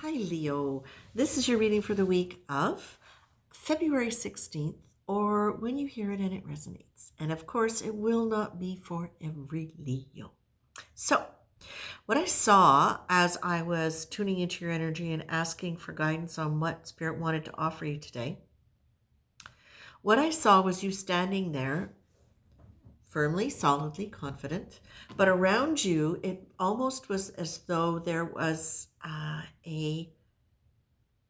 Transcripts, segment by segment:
Hi, Leo. This is your reading for the week of February 16th, or when you hear it and it resonates. And of course, it will not be for every Leo. So, what I saw as I was tuning into your energy and asking for guidance on what Spirit wanted to offer you today, what I saw was you standing there firmly, solidly, confident, but around you, it almost was as though there was a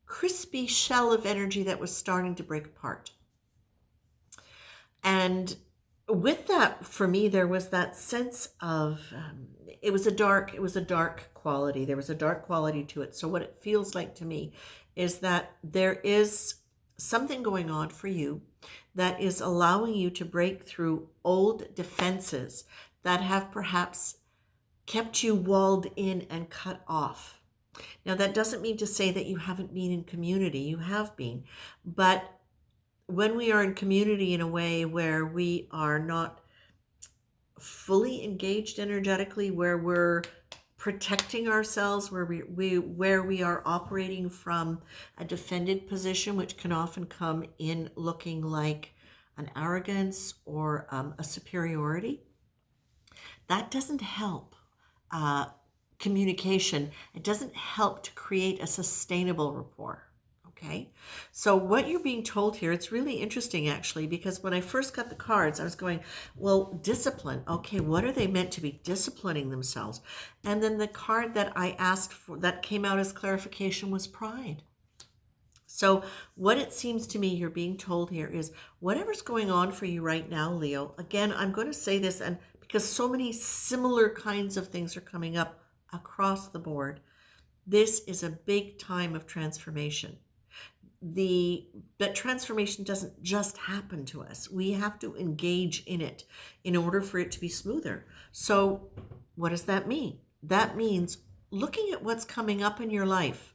crispy shell of energy that was starting to break apart. And with that, for me, there was that sense of it was a dark quality. There was a dark quality to it. So what it feels like to me is that there is something going on for you that is allowing you to break through old defenses that have perhaps kept you walled in and cut off. Now, that doesn't mean to say that you haven't been in community. You have been. But when we are in community in a way where we are not fully engaged energetically, where we're protecting ourselves, where we are operating from a defended position, which can often come in looking like an arrogance or a superiority, that doesn't help communication. It doesn't help to create a sustainable rapport. Okay. So what you're being told here, it's really interesting actually, because when I first got the cards, I was going, well, discipline. Okay. What are they meant to be disciplining themselves? And then the card that I asked for that came out as clarification was pride. So what it seems to me you're being told here is whatever's going on for you right now, Leo, again, I'm going to say this, and because so many similar kinds of things are coming up across the board, this is a big time of transformation. That transformation doesn't just happen to us. We have to engage in it in order for it to be smoother. So what does that mean? That means looking at what's coming up in your life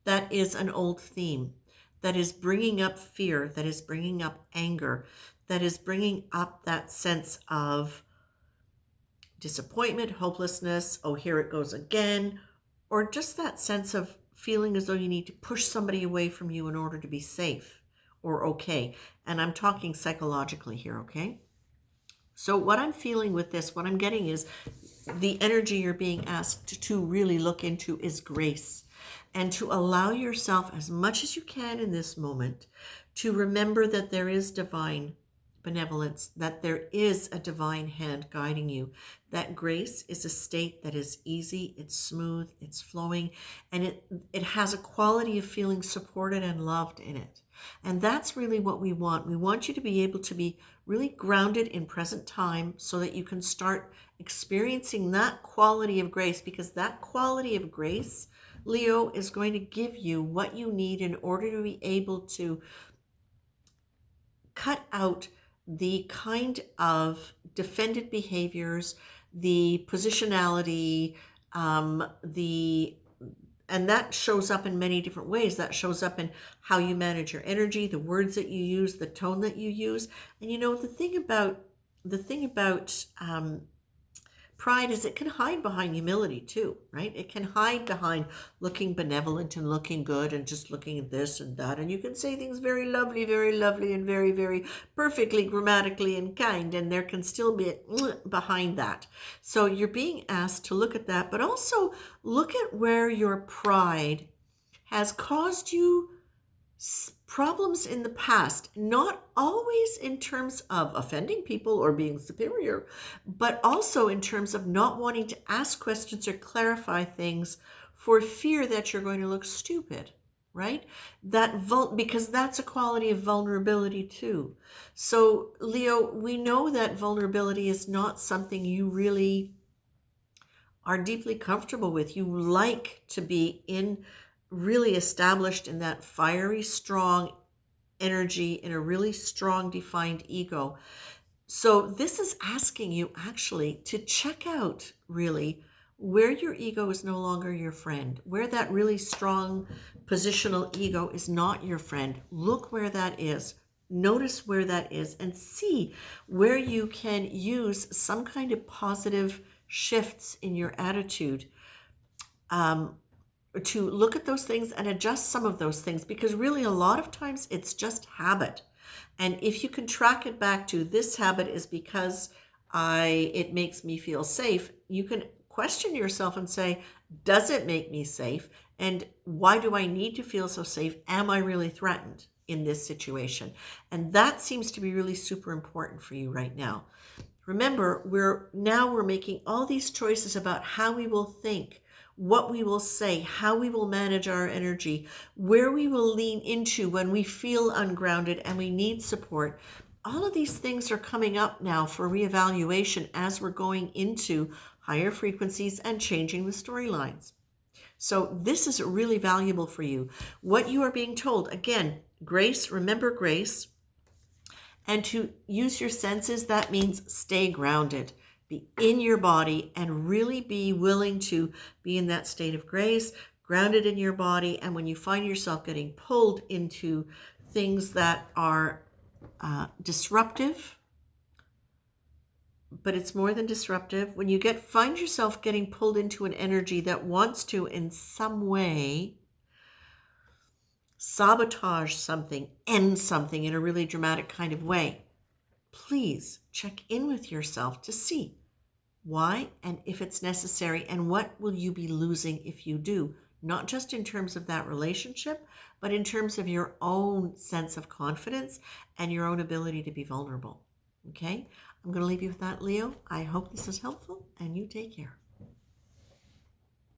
that is an old theme, that is bringing up fear, that is bringing up anger, that is bringing up that sense of disappointment, hopelessness, oh, here it goes again, or just that sense of feeling as though you need to push somebody away from you in order to be safe or okay. And I'm talking psychologically here, okay? So what I'm feeling with this, what I'm getting is the energy you're being asked to really look into is grace, and to allow yourself as much as you can in this moment to remember that there is divine benevolence, that there is a divine hand guiding you, that grace is a state that is easy, it's smooth, it's flowing, and it has a quality of feeling supported and loved in it. And that's really what we want. We want you to be able to be really grounded in present time so that you can start experiencing that quality of grace, because that quality of grace, Leo, is going to give you what you need in order to be able to cut out the kind of defended behaviors, the positionality, and that shows up in many different ways. That shows up in how you manage your energy, the words that you use, the tone that you use. And the thing about pride is it can hide behind humility too, right? It can hide behind looking benevolent and looking good and just looking at this and that. And you can say things very lovely, and very, very perfectly grammatically and kind. And there can still be behind that. So you're being asked to look at that, but also look at where your pride has caused you problems in the past, not always in terms of offending people or being superior, but also in terms of not wanting to ask questions or clarify things for fear that you're going to look stupid, right? Because that's a quality of vulnerability too. So Leo, we know that vulnerability is not something you really are deeply comfortable with. You like to be really established in that fiery, strong energy, in a really strong, defined ego. So this is asking you actually to check out really where your ego is no longer your friend, where that really strong positional ego is not your friend. Look where that is. Notice where that is and see where you can use some kind of positive shifts in your attitude to look at those things and adjust some of those things, because really a lot of times it's just habit. And if you can track it back to this habit is because it makes me feel safe, you can question yourself and say, does it make me safe? And why do I need to feel so safe? Am I really threatened in this situation? And that seems to be really super important for you right now. Remember, we're making all these choices about how we will think, what we will say, how we will manage our energy, where we will lean into when we feel ungrounded and we need support. All of these things are coming up now for reevaluation as we're going into higher frequencies and changing the storylines. So this is really valuable for you. What you are being told, again, grace, remember grace. And to use your senses, that means stay grounded, be in your body, and really be willing to be in that state of grace, grounded in your body. And when you find yourself getting pulled into things that are disruptive, but it's more than disruptive, when you find yourself getting pulled into an energy that wants to, in some way, sabotage something, end something in a really dramatic kind of way, please check in with yourself to see why and if it's necessary, and what will you be losing if you do, not just in terms of that relationship, but in terms of your own sense of confidence and your own ability to be vulnerable. Okay? I'm going to leave you with that, Leo. I hope this is helpful, and you take care.